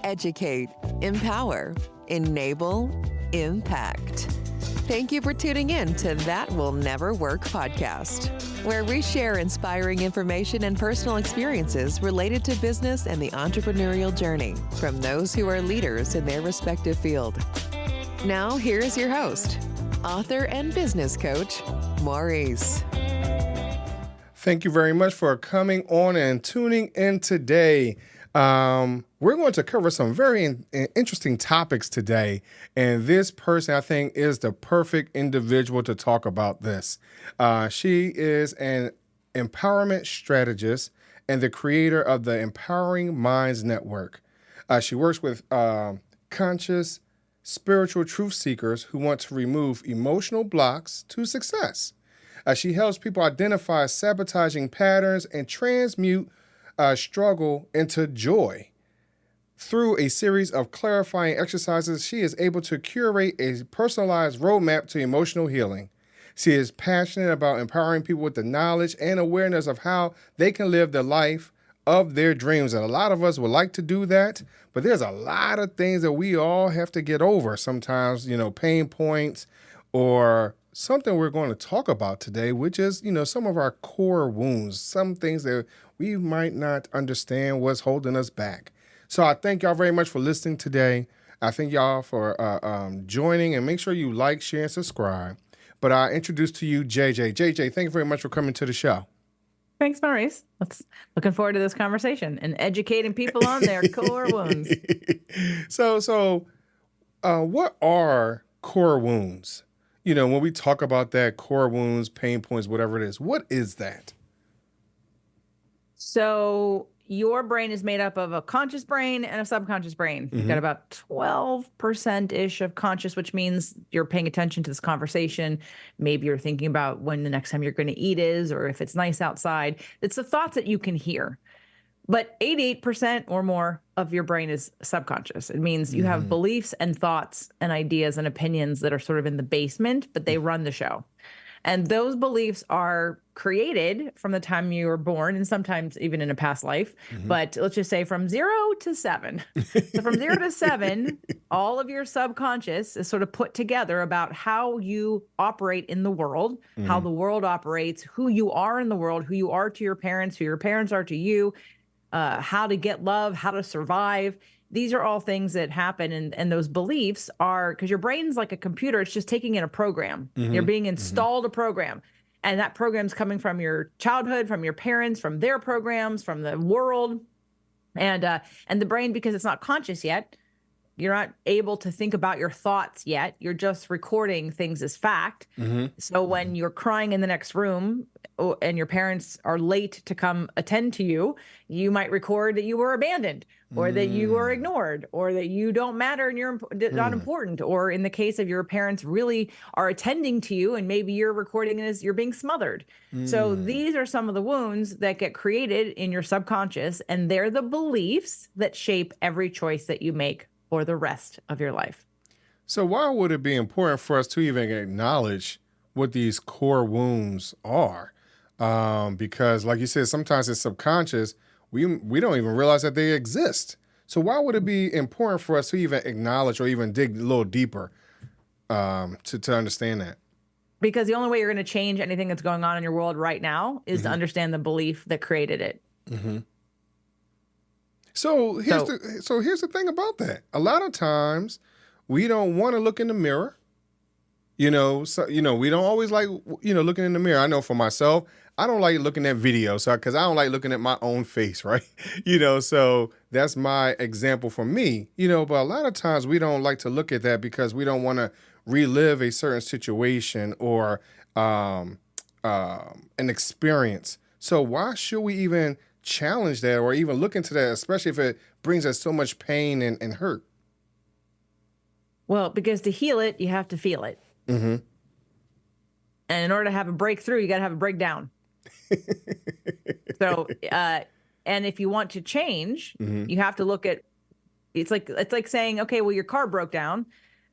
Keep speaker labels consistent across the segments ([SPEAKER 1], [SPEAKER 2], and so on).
[SPEAKER 1] educate, empower, enable, impact. Thank you for tuning in to That Will Never Work podcast, where we share inspiring information and personal experiences related to business and the entrepreneurial journey from those who are leaders in their respective field. Now, here's your host, author and business coach, Maurice.
[SPEAKER 2] Thank you very much for coming on and tuning in today. We're going to cover some very interesting topics today, and this person, I think, is the perfect individual to talk about this. She is an empowerment strategist and the creator of the Empowering Minds Network. She works with conscious, spiritual truth seekers who want to remove emotional blocks to success. She helps people identify sabotaging patterns and transmute struggle into joy. Through a series of clarifying exercises, she is able to curate a personalized roadmap to emotional healing. She is passionate about empowering people with the knowledge and awareness of how they can live the life of their dreams. And a lot of us would like to do that, but there's a lot of things that we all have to get over. Sometimes, pain points or something we're going to talk about today, which is, some of our core wounds, some things that we might not understand what's holding us back. So I thank y'all very much for listening today. I thank y'all for joining, and make sure you like, share, and subscribe. But I introduce to you JJ. JJ, thank you very much for coming to the show.
[SPEAKER 3] Thanks, Maurice. Looking forward to this conversation and educating people on their core wounds.
[SPEAKER 2] So, what are core wounds? When we talk about that, core wounds, pain points, whatever it is, what is that?
[SPEAKER 3] So your brain is made up of a conscious brain and a subconscious brain. Mm-hmm. You've got about 12%-ish of conscious, which means you're paying attention to this conversation. Maybe you're thinking about when the next time you're going to eat is, or if it's nice outside. It's the thoughts that you can hear. But 88% or more of your brain is subconscious. It means you have beliefs and thoughts and ideas and opinions that are sort of in the basement, but they run the show. And those beliefs are created from the time you were born, and sometimes even in a past life. Mm-hmm. But let's just say from 0 to 7. So from 0 to 7, all of your subconscious is sort of put together about how you operate in the world, how the world operates, who you are in the world, who you are to your parents, who your parents are to you, how to get love, how to survive. These are all things that happen, and those beliefs are, because your brain's like a computer, it's just taking in a program. Mm-hmm. You're being installed a program, and that program's coming from your childhood, from your parents, from their programs, from the world, and the brain, because it's not conscious yet, you're not able to think about your thoughts yet. You're just recording things as fact. Mm-hmm. So when you're crying in the next room and your parents are late to come attend to you, you might record that you were abandoned, or that you were ignored, or that you don't matter and you're not important. Or in the case of your parents really are attending to you, and maybe you're recording it as you're being smothered. So these are some of the wounds that get created in your subconscious, and they're the beliefs that shape every choice that you make for the rest of your life.
[SPEAKER 2] So why would it be important for us to even acknowledge what these core wounds are? Because like you said, sometimes it's subconscious. We don't even realize that they exist. So why would it be important for us to even acknowledge or even dig a little deeper to understand that?
[SPEAKER 3] Because the only way you're going to change anything that's going on in your world right now is to understand the belief that created it. Mm-hmm.
[SPEAKER 2] So here's the thing about that. A lot of times we don't want to look in the mirror. We don't always like, looking in the mirror. I know for myself, I don't like looking at videos because I don't like looking at my own face, right? So that's my example for me, but a lot of times we don't like to look at that because we don't want to relive a certain situation or an experience. So why should we even challenge that or even look into that, especially if it brings us so much pain and hurt?
[SPEAKER 3] Well, because to heal it, you have to feel it. Mm-hmm. And in order to have a breakthrough, you got to have a breakdown. So, and if you want to change, you have to look at, it's like saying, okay, well, your car broke down.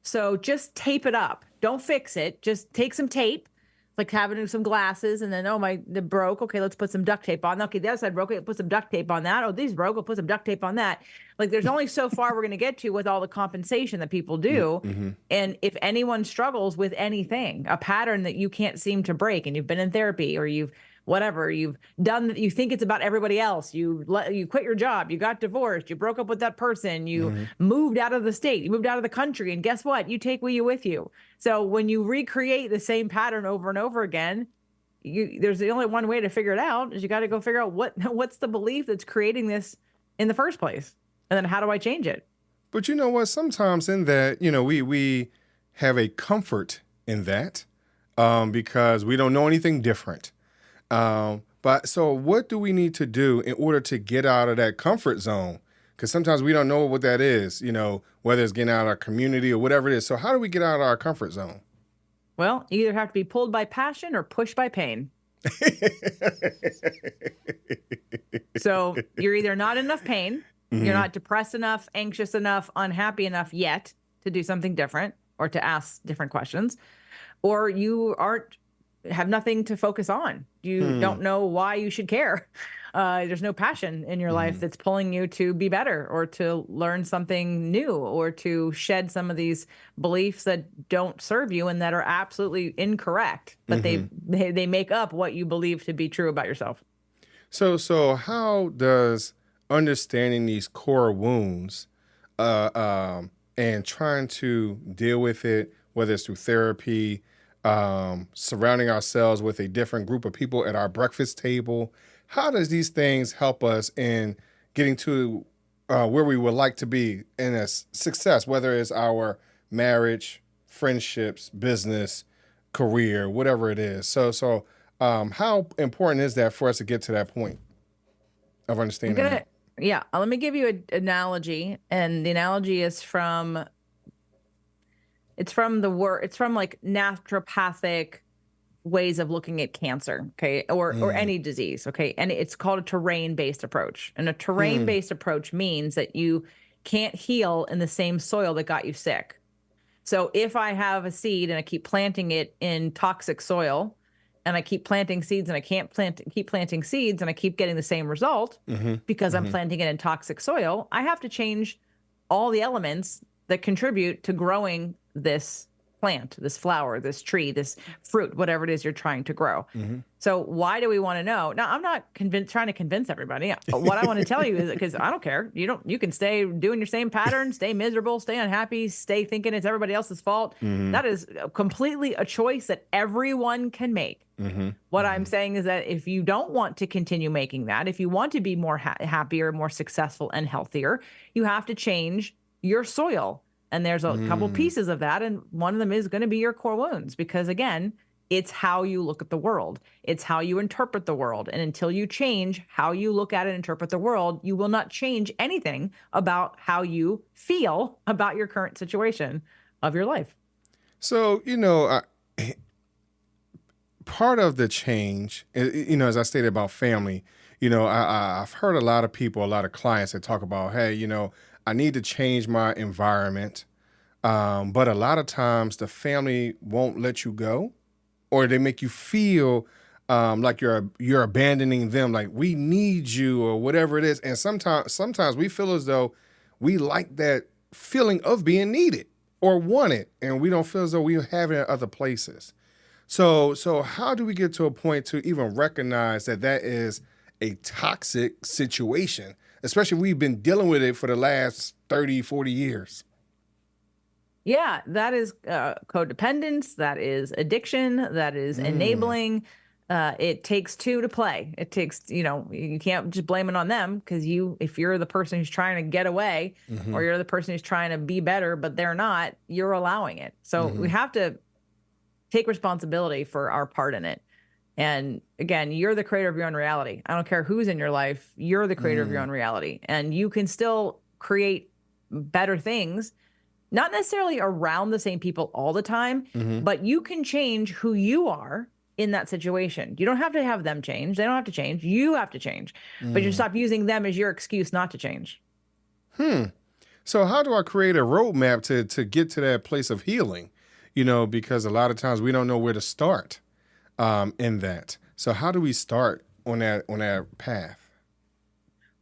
[SPEAKER 3] So just tape it up. Don't fix it. Just take some tape, It's like having some glasses and then, they broke. Okay, let's put some duct tape on. Okay, the other side broke. Okay, put some duct tape on that. Oh, these broke. We'll put some duct tape on that. Like there's only so far we're going to get to with all the compensation that people do.
[SPEAKER 2] Mm-hmm.
[SPEAKER 3] And if anyone struggles with anything, a pattern that you can't seem to break, and you've been in therapy or you've done that, you think it's about everybody else. You quit your job, you got divorced, you broke up with that person, you moved out of the state, you moved out of the country, and guess what? You take you with you. So when you recreate the same pattern over and over again, there's the only one way to figure it out is you got to go figure out what's the belief that's creating this in the first place, and then how do I change it?
[SPEAKER 2] But you know what? Sometimes in that, we have a comfort in that because we don't know anything different. But so what do we need to do in order to get out of that comfort zone? Because sometimes we don't know what that is, whether it's getting out of our community or whatever it is. So how do we get out of our comfort zone?
[SPEAKER 3] Well, you either have to be pulled by passion or pushed by pain. So you're either not enough pain, you're not depressed enough, anxious enough, unhappy enough yet to do something different or to ask different questions, or you have nothing to focus on. You don't know why you should care. There's no passion in your life that's pulling you to be better or to learn something new or to shed some of these beliefs that don't serve you and that are absolutely incorrect, but they make up what you believe to be true about yourself.
[SPEAKER 2] So how does understanding these core wounds and trying to deal with it, whether it's through therapy, surrounding ourselves with a different group of people at our breakfast table, how does these things help us in getting to where we would like to be in a success, whether it's our marriage, friendships, business, career, whatever it is? So how important is that for us to get to that point of understanding that?
[SPEAKER 3] Yeah, let me give you an analogy, and the analogy is from like naturopathic ways of looking at cancer, okay, or any disease, okay, and it's called a terrain-based approach. And a terrain-based approach means that you can't heal in the same soil that got you sick. So if I have a seed and I keep planting it in toxic soil, and I keep planting seeds and I can't keep planting seeds and I keep getting the same result because I'm planting it in toxic soil, I have to change all the elements that contribute to growing this plant, this flower, this tree, this fruit, whatever it is you're trying to grow. So why do we want to know? Now, I'm not trying to convince everybody. What I want to tell you is, because I don't care. You can stay doing your same pattern, stay miserable, stay unhappy, stay thinking it's everybody else's fault. That is completely a choice that everyone can make. What I'm saying is that if you don't want to continue making that, if you want to be more happier, more successful and healthier, you have to change your soil. And there's a couple pieces of that. And one of them is going to be your core wounds, because again, it's how you look at the world. It's how you interpret the world. And until you change how you look at and interpret the world, you will not change anything about how you feel about your current situation of your life.
[SPEAKER 2] So, part of the change, as I stated about family, I've heard a lot of people, a lot of clients that talk about, hey, I need to change my environment. But a lot of times the family won't let you go, or they make you feel like you're abandoning them, like we need you or whatever it is. And sometimes we feel as though we like that feeling of being needed or wanted, and we don't feel as though we have it in other places. So how do we get to a point to even recognize that is a toxic situation, especially if we've been dealing with it for the last 30, 40 years?
[SPEAKER 3] Yeah, that is codependence. That is addiction. That is enabling. It takes two to play. It takes, you can't just blame it on them, because if you're the person who's trying to get away, or you're the person who's trying to be better, but they're not, you're allowing it. So we have to take responsibility for our part in it. And again, you're the creator of your own reality. I don't care who's in your life. You're the creator of your own reality. And you can still create better things, not necessarily around the same people all the time, but you can change who you are in that situation. You don't have to have them change. They don't have to change. You have to change. But you stop using them as your excuse not to change.
[SPEAKER 2] So how do I create a roadmap to get to that place of healing? Because a lot of times we don't know where to start. in that. So how do we start on that path?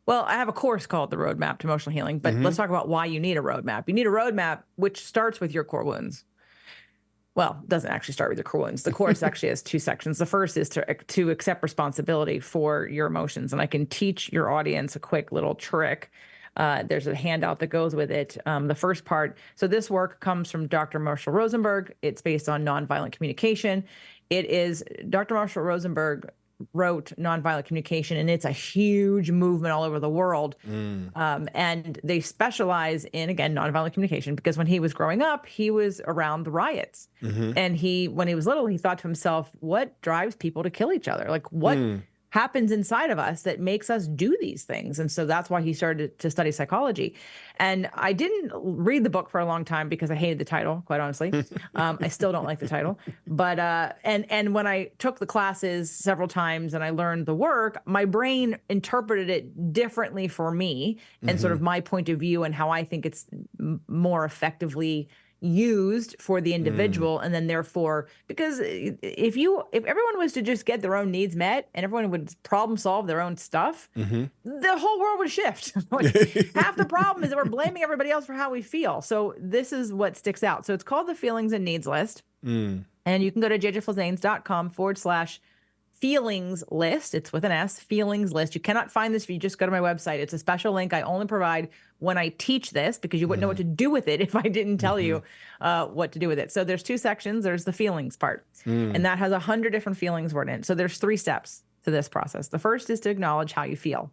[SPEAKER 3] Well, I have a course called The Roadmap to Emotional Healing, but let's talk about why you need a roadmap. You need a roadmap which starts with your core wounds. Well, it doesn't actually start with your core wounds. The course actually has two sections. The first is to accept responsibility for your emotions. And I can teach your audience a quick little trick. There's a handout that goes with it. The first part. So this work comes from Dr. Marshall Rosenberg. It's based on nonviolent communication. It is Dr. Marshall Rosenberg wrote nonviolent communication, and it's a huge movement all over the world. And they specialize in, again, nonviolent communication, because when he was growing up, he was around the riots. And when he was little, he thought to himself, what drives people to kill each other? Like, what happens inside of us that makes us do these things? And so that's why he started to study psychology. And I didn't read the book for a long time because I hated the title, quite honestly. I still don't like the title. But and when I took the classes several times and I learned the work, my brain interpreted it differently for me and sort of my point of view and how I think it's more effectively used for the individual. And then therefore, because if everyone was to just get their own needs met and everyone would problem solve their own stuff, the whole world would shift. Half the problem is that we're blaming everybody else for how we feel. So this is what sticks out. So it's called the Feelings and Needs List. And you can go to jjflizanes.com/feelings list. It's with an S, feelings list. You cannot find this if you just go to my website. It's a special link I only provide when I teach this, because you wouldn't know what to do with it if I didn't tell you what to do with it. So there's two sections. There's the feelings part, and that has 100 different feelings written in. So there's 3 steps to this process. The first is to acknowledge how you feel,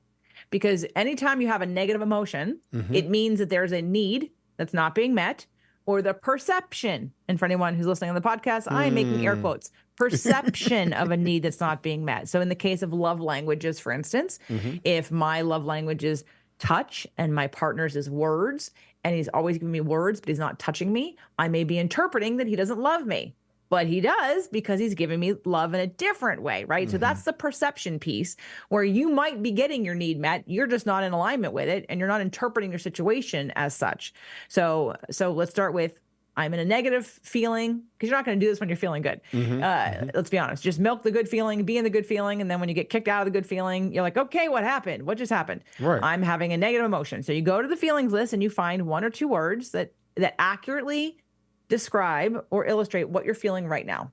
[SPEAKER 3] because anytime you have a negative emotion, it means that there's a need that's not being met, or the perception. And for anyone who's listening on the podcast, I'm making air quotes, perception of a need that's not being met. So in the case of love languages, for instance, if my love language is touch and my partner's is words, and he's always giving me words, but he's not touching me, I may be interpreting that he doesn't love me. But he does, because he's giving me love in a different way, right? So that's the perception piece, where you might be getting your need met. You're just not in alignment with it, and you're not interpreting your situation as such. So let's start with, I'm in a negative feeling, because you're not going to do this when you're feeling good. Let's be honest. Just milk the good feeling, be in the good feeling. And then when you get kicked out of the good feeling, you're like, okay, what happened? What just happened?
[SPEAKER 2] Right.
[SPEAKER 3] I'm having a negative emotion. So you go to the feelings list and you find 1 or 2 words that accurately describe or illustrate what you're feeling right now.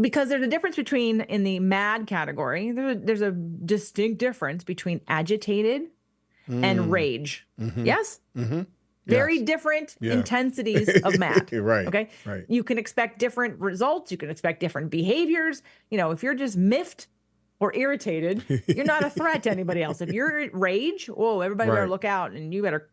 [SPEAKER 3] Because there's a difference between, in the mad category, there's a distinct difference between agitated and rage. Yes? Very different intensities of mad.
[SPEAKER 2] Right.
[SPEAKER 3] Okay.
[SPEAKER 2] Right.
[SPEAKER 3] You can expect different results. You can expect different behaviors. If you're just miffed or irritated, you're not a threat to anybody else. If you're rage, everybody better look out, and you better,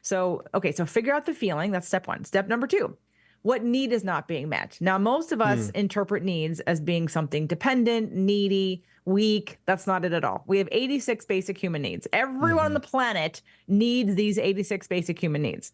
[SPEAKER 3] So figure out the feeling. That's step 1. Step number 2. What need is not being met? Now, most of us interpret needs as being something dependent, needy, weak. That's not it at all. We have 86 basic human needs. Everyone on the planet needs these 86 basic human needs.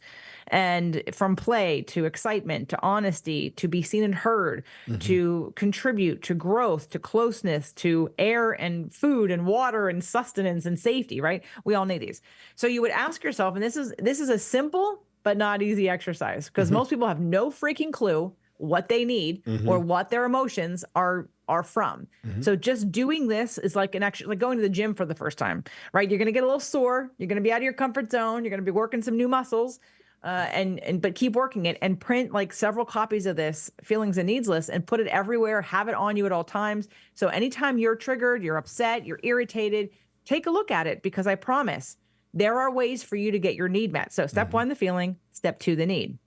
[SPEAKER 3] And from play to excitement to honesty, to be seen and heard, to contribute, to growth, to closeness, to air and food and water and sustenance and safety, right? We all need these. So you would ask yourself, and this is a simple but not easy exercise, because most people have no freaking clue what they need or what their emotions are from. So just doing this is like like going to the gym for the first time, right? You're going to get a little sore. You're going to be out of your comfort zone. You're going to be working some new muscles, but keep working it, and print like several copies of this feelings and needs list and put it everywhere. Have it on you at all times. So anytime you're triggered, you're upset, you're irritated, take a look at it, because I promise there are ways for you to get your need met. So step 1, the feeling. Step 2, the need.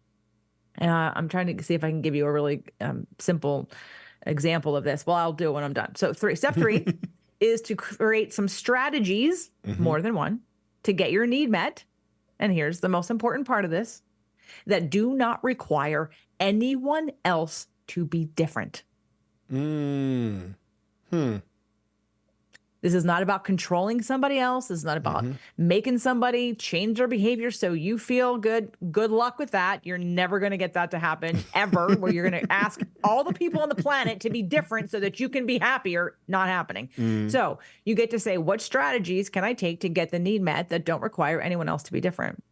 [SPEAKER 3] I'm trying to see if I can give you a really simple example of this. Well, I'll do it when I'm done. So step 3 is to create some strategies, more than one, to get your need met. And here's the most important part of this, that do not require anyone else to be different. This is not about controlling somebody else. This is not about making somebody change their behavior so you feel good. Good luck with that. You're never going to get that to happen ever, where you're going to ask all the people on the planet to be different so that you can be happier. Not happening. So you get to say, what strategies can I take to get the need met that don't require anyone else to be different?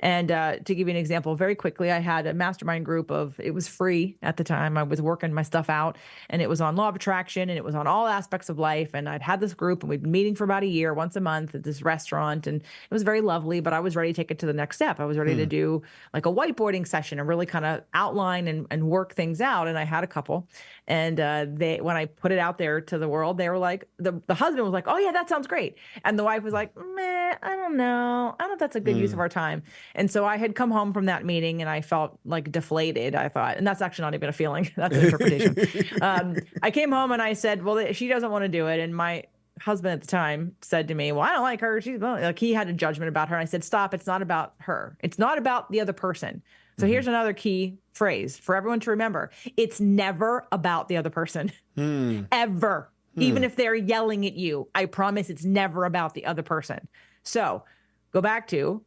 [SPEAKER 3] And to give you an example, very quickly, I had a mastermind group it was free at the time. I was working my stuff out, and it was on law of attraction, and it was on all aspects of life. And I'd had this group, and we'd been meeting for about a year, once a month at this restaurant. And it was very lovely, but I was ready to take it to the next step. I was ready to do like a whiteboarding session and really kind of outline and work things out. And I had a couple. And when I put it out there to the world, they were like, the husband was like, oh yeah, that sounds great. And the wife was like, meh, I don't know. I don't know if that's a good use of our time. And so I had come home from that meeting and I felt like deflated, I thought, and that's actually not even a feeling. That's an interpretation. I came home and I said, well, she doesn't want to do it. And my husband at the time said to me, well, I don't like her. She's like, he had a judgment about her. And I said, stop. It's not about her. It's not about the other person. So here's another key phrase for everyone to remember. It's never about the other person, ever. Even if they're yelling at you, I promise it's never about the other person. So go back to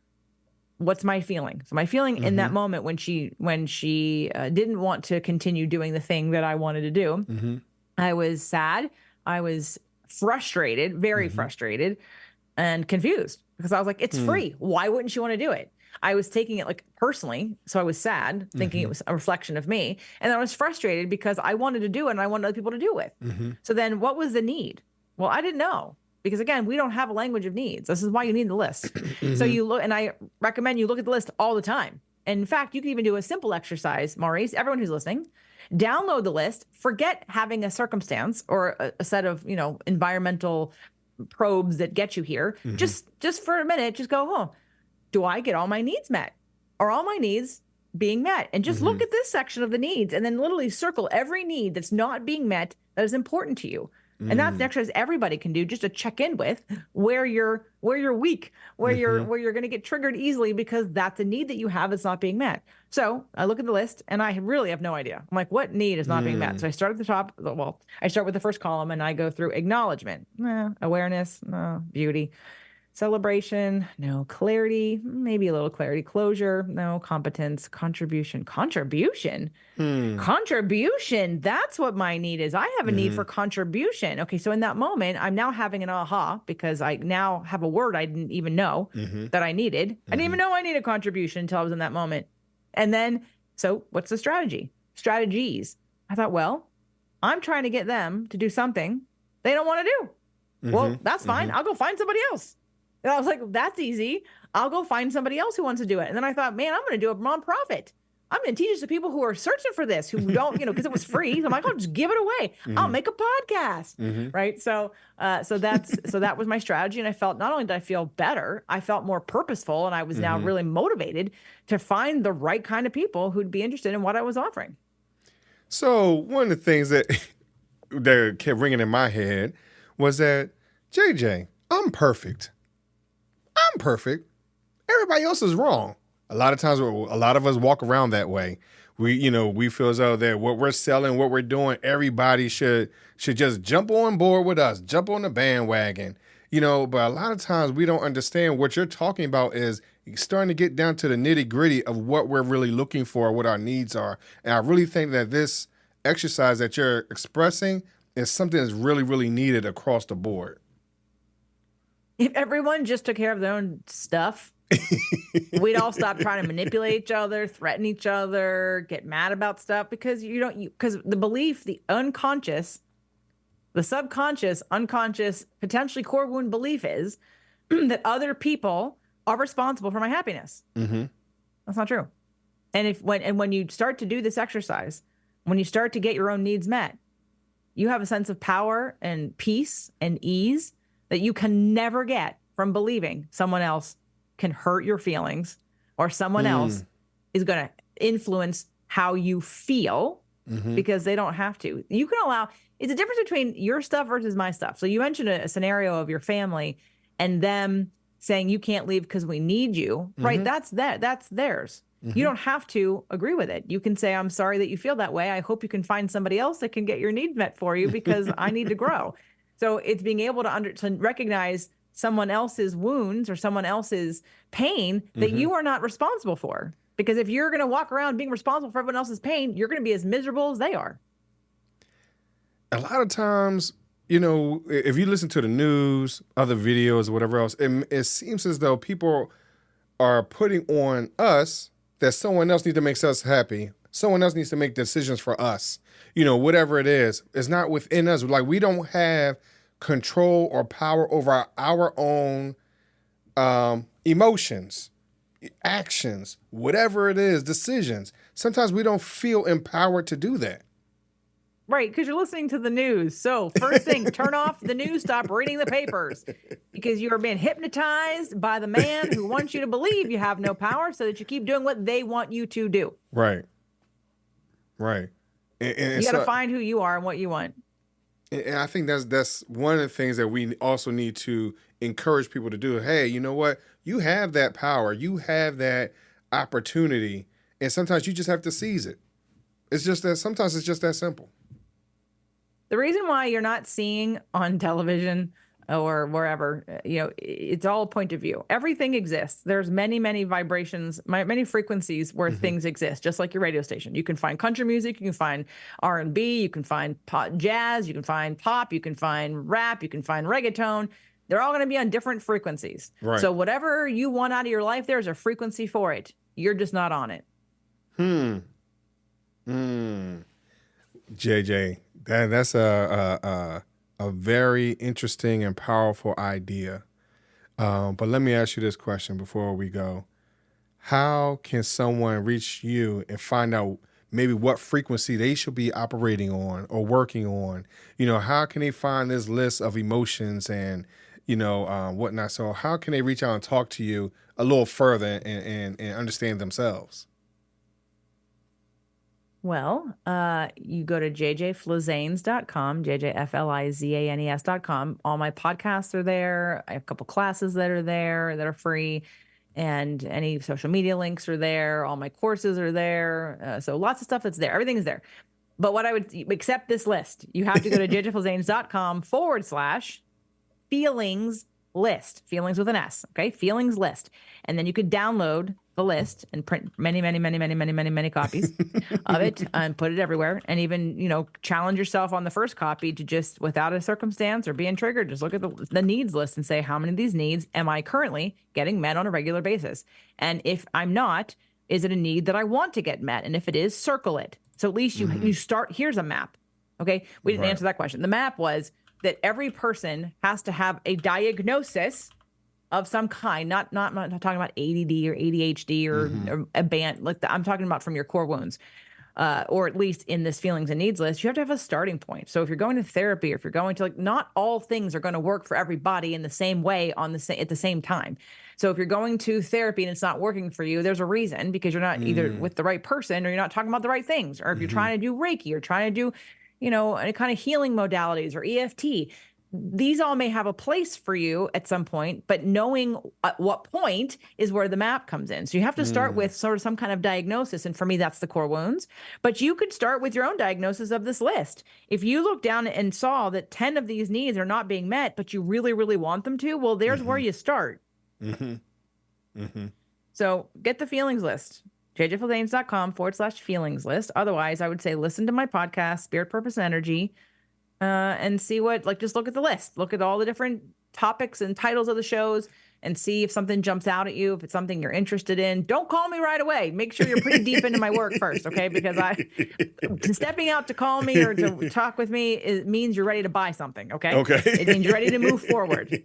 [SPEAKER 3] what's my feeling. So my feeling in that moment when she didn't want to continue doing the thing that I wanted to do, I was sad. I was frustrated, very frustrated and confused because I was like, it's free. Why wouldn't she want to do it? I was taking it like personally. So I was sad, thinking it was a reflection of me. And I was frustrated because I wanted to do it and I wanted other people to do it. So then what was the need? Well, I didn't know. Because again, we don't have a language of needs. This is why you need the list. So you look, and I recommend you look at the list all the time. And in fact, you can even do a simple exercise, Maurice, everyone who's listening, download the list, forget having a circumstance or a set of, environmental probes that get you here. Just for a minute, just go, do I get all my needs met? Are all my needs being met? And just look at this section of the needs and then literally circle every need that's not being met that is important to you. And that's the exercise everybody can do just to check in with where you're weak, where you're going to get triggered easily because that's a need that you have that's not being met. So I look at the list and I really have no idea. I'm like, what need is not being met? So I start at the top. Well, I start with the first column and I go through acknowledgement, awareness, no, beauty, celebration, no, clarity, maybe a little clarity, closure, no, competence, contribution. That's what my need is. I have a need for contribution. Okay. So in that moment, I'm now having an aha because I now have a word I didn't even know that I needed. I didn't even know I needed contribution until I was in that moment. And then, so what's the strategies? I thought, well, I'm trying to get them to do something they don't want to do. Well, that's fine. I'll go find somebody else. And I was like, that's easy. I'll go find somebody else who wants to do it. And then I thought, man, I'm going to do a nonprofit. I'm going to teach it to people who are searching for this, who don't, because it was free. So I'm like, I'll just give it away. I'll make a podcast. Right. So that was my strategy. And I felt, not only did I feel better, I felt more purposeful. And I was now really motivated to find the right kind of people who'd be interested in what I was offering.
[SPEAKER 2] So one of the things that kept ringing in my head was that, JJ, I'm perfect. Everybody else is wrong. A lot of times, a lot of us walk around that way. We feel as though that what we're selling, what we're doing, everybody should just jump on board with us, jump on the bandwagon. But a lot of times we don't understand what you're talking about is starting to get down to the nitty gritty of what we're really looking for, what our needs are. And I really think that this exercise that you're expressing is something that's really, really needed across the board.
[SPEAKER 3] If everyone just took care of their own stuff, we'd all stop trying to manipulate each other, threaten each other, get mad about stuff because because the belief, the unconscious, the subconscious, unconscious, potentially core wound belief is that other people are responsible for my happiness. That's not true. And when you start to do this exercise, when you start to get your own needs met, you have a sense of power and peace and ease that you can never get from believing someone else can hurt your feelings or someone else is going to influence how you feel because they don't have to. You can allow, it's a difference between your stuff versus my stuff. So you mentioned a scenario of your family and them saying you can't leave because we need you, right? That's theirs. You don't have to agree with it. You can say, I'm sorry that you feel that way. I hope you can find somebody else that can get your needs met for you because I need to grow. So it's being able to recognize someone else's wounds or someone else's pain that you are not responsible for. Because if you're going to walk around being responsible for everyone else's pain, you're going to be as miserable as they are.
[SPEAKER 2] A lot of times, if you listen to the news, other videos, or whatever else, it seems as though people are putting on us that someone else needs to make us happy. Someone else needs to make decisions for us. Whatever it is, it's not within us. Like, we don't have control or power over our own emotions, actions, whatever it is, decisions. Sometimes we don't feel empowered to do that.
[SPEAKER 3] Right, because you're listening to the news. So first thing, turn off the news, stop reading the papers, because you are being hypnotized by the man who wants you to believe you have no power so that you keep doing what they want you to do.
[SPEAKER 2] Right. And
[SPEAKER 3] you got to find who you are and what you want.
[SPEAKER 2] And I think that's one of the things that we also need to encourage people to do. Hey, you know what? You have that power. You have that opportunity. And sometimes you just have to seize it. Sometimes it's just that simple.
[SPEAKER 3] The reason why you're not seeing on television or wherever, it's all a point of view. Everything exists. There's many, many vibrations, many frequencies where things exist, just like your radio station. You can find country music, you can find R&B, you can find jazz, you can find pop, you can find rap, you can find reggaeton. They're all going to be on different frequencies. Right. So whatever you want out of your life, there's a frequency for it. You're just not on it.
[SPEAKER 2] JJ, that's a very interesting and powerful idea. But let me ask you this question before we go. How can someone reach you and find out maybe what frequency they should be operating on or working on? How can they find this list of emotions and, whatnot? So how can they reach out and talk to you a little further and understand themselves?
[SPEAKER 3] Well, you go to jjflizanes.com, jjflizanes.com. All my podcasts are there. I have a couple classes that are there that are free, and any social media links are there. All my courses are there. So lots of stuff that's there. Everything is there. But what I would accept this list, you have to go to jjflizanes.com/feelings list, feelings with an S. Okay. Feelings list. And then you could download the list and print many, many, many, many, many, many, many copies of it and put it everywhere. And even, challenge yourself on the first copy to just, without a circumstance or being triggered, just look at the needs list and say, how many of these needs am I currently getting met on a regular basis? And if I'm not, is it a need that I want to get met? And if it is, circle it. So at least you start, here's a map. Okay. We didn't answer that question. The map was that every person has to have a diagnosis of some kind, not talking about ADD or ADHD or a band like that. I'm talking about from your core wounds, or at least in this feelings and needs list, you have to have a starting point. So if you're going to therapy, or if you're going to not all things are going to work for everybody in the same way at the same time. So if you're going to therapy and it's not working for you, there's a reason, because you're not either with the right person or you're not talking about the right things. Or if you're trying to do Reiki or trying to do, any kind of healing modalities or EFT, these all may have a place for you at some point, but knowing at what point is where the map comes in. So you have to start with sort of some kind of diagnosis. And for me, that's the core wounds. But you could start with your own diagnosis of this list. If you look down and saw that 10 of these needs are not being met, but you really, really want them to, well, there's where you start. So get the feelings list. jjflizanes.com/feelings list. Otherwise, I would say listen to my podcast, Spirit, Purpose, Energy, and see just look at the list. Look at all the different topics and titles of the shows and see if something jumps out at you, if it's something you're interested in. Don't call me right away. Make sure you're pretty deep into my work first, okay? Because stepping out to call me or to talk with me means you're ready to buy something, okay?
[SPEAKER 2] Okay.
[SPEAKER 3] It means you're ready to move forward.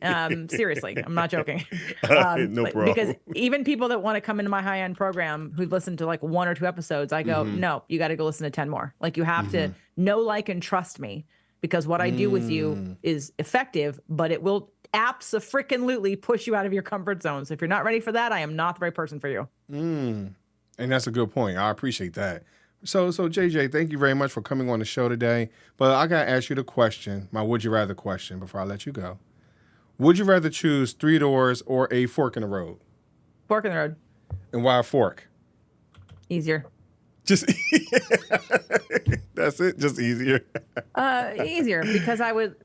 [SPEAKER 3] Seriously, I'm not joking.
[SPEAKER 2] No problem.
[SPEAKER 3] Because even people that want to come into my high-end program who've listened to like 1 or 2 episodes, I go, no, you got to go listen to 10 more. Like, you have to know, like, and trust me, because what I do with you is effective, but it will abso-freaking-lutely push you out of your comfort zone. So if you're not ready for that, I am not the right person for you.
[SPEAKER 2] And that's a good point. I appreciate that. So JJ, thank you very much for coming on the show today. But I got to ask you the question, my would you rather question, before I let you go. Would you rather choose 3 doors or a fork in the road?
[SPEAKER 3] Fork in the road.
[SPEAKER 2] And why a fork?
[SPEAKER 3] Easier.
[SPEAKER 2] Just that's it. Just easier.
[SPEAKER 3] Easier because I would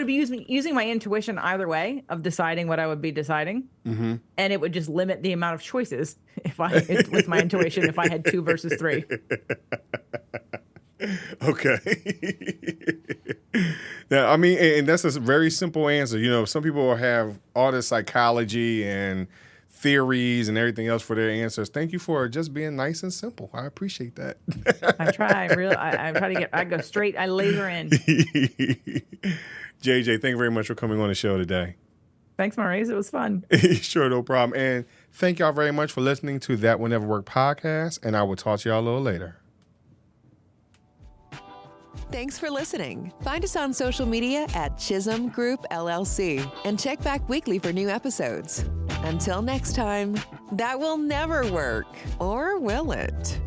[SPEAKER 3] be using my intuition either way of deciding what I would be deciding, and it would just limit the amount of choices with my intuition if I had 2 versus 3.
[SPEAKER 2] Okay. Yeah, I mean, and that's a very simple answer. You know, some people have all this psychology and theories and everything else for their answers. Thank you for just being nice and simple. I appreciate that.
[SPEAKER 3] I try. I try to I go straight. I laser in.
[SPEAKER 2] JJ, thank you very much for coming on the show today.
[SPEAKER 3] Thanks, Maurice. It was fun.
[SPEAKER 2] Sure, no problem. And thank y'all very much for listening to That Will Never Work podcast. And I will talk to y'all a little later.
[SPEAKER 1] Thanks for listening. Find us on social media at Chisholm Group LLC and check back weekly for new episodes. Until next time, that will never work, or will it?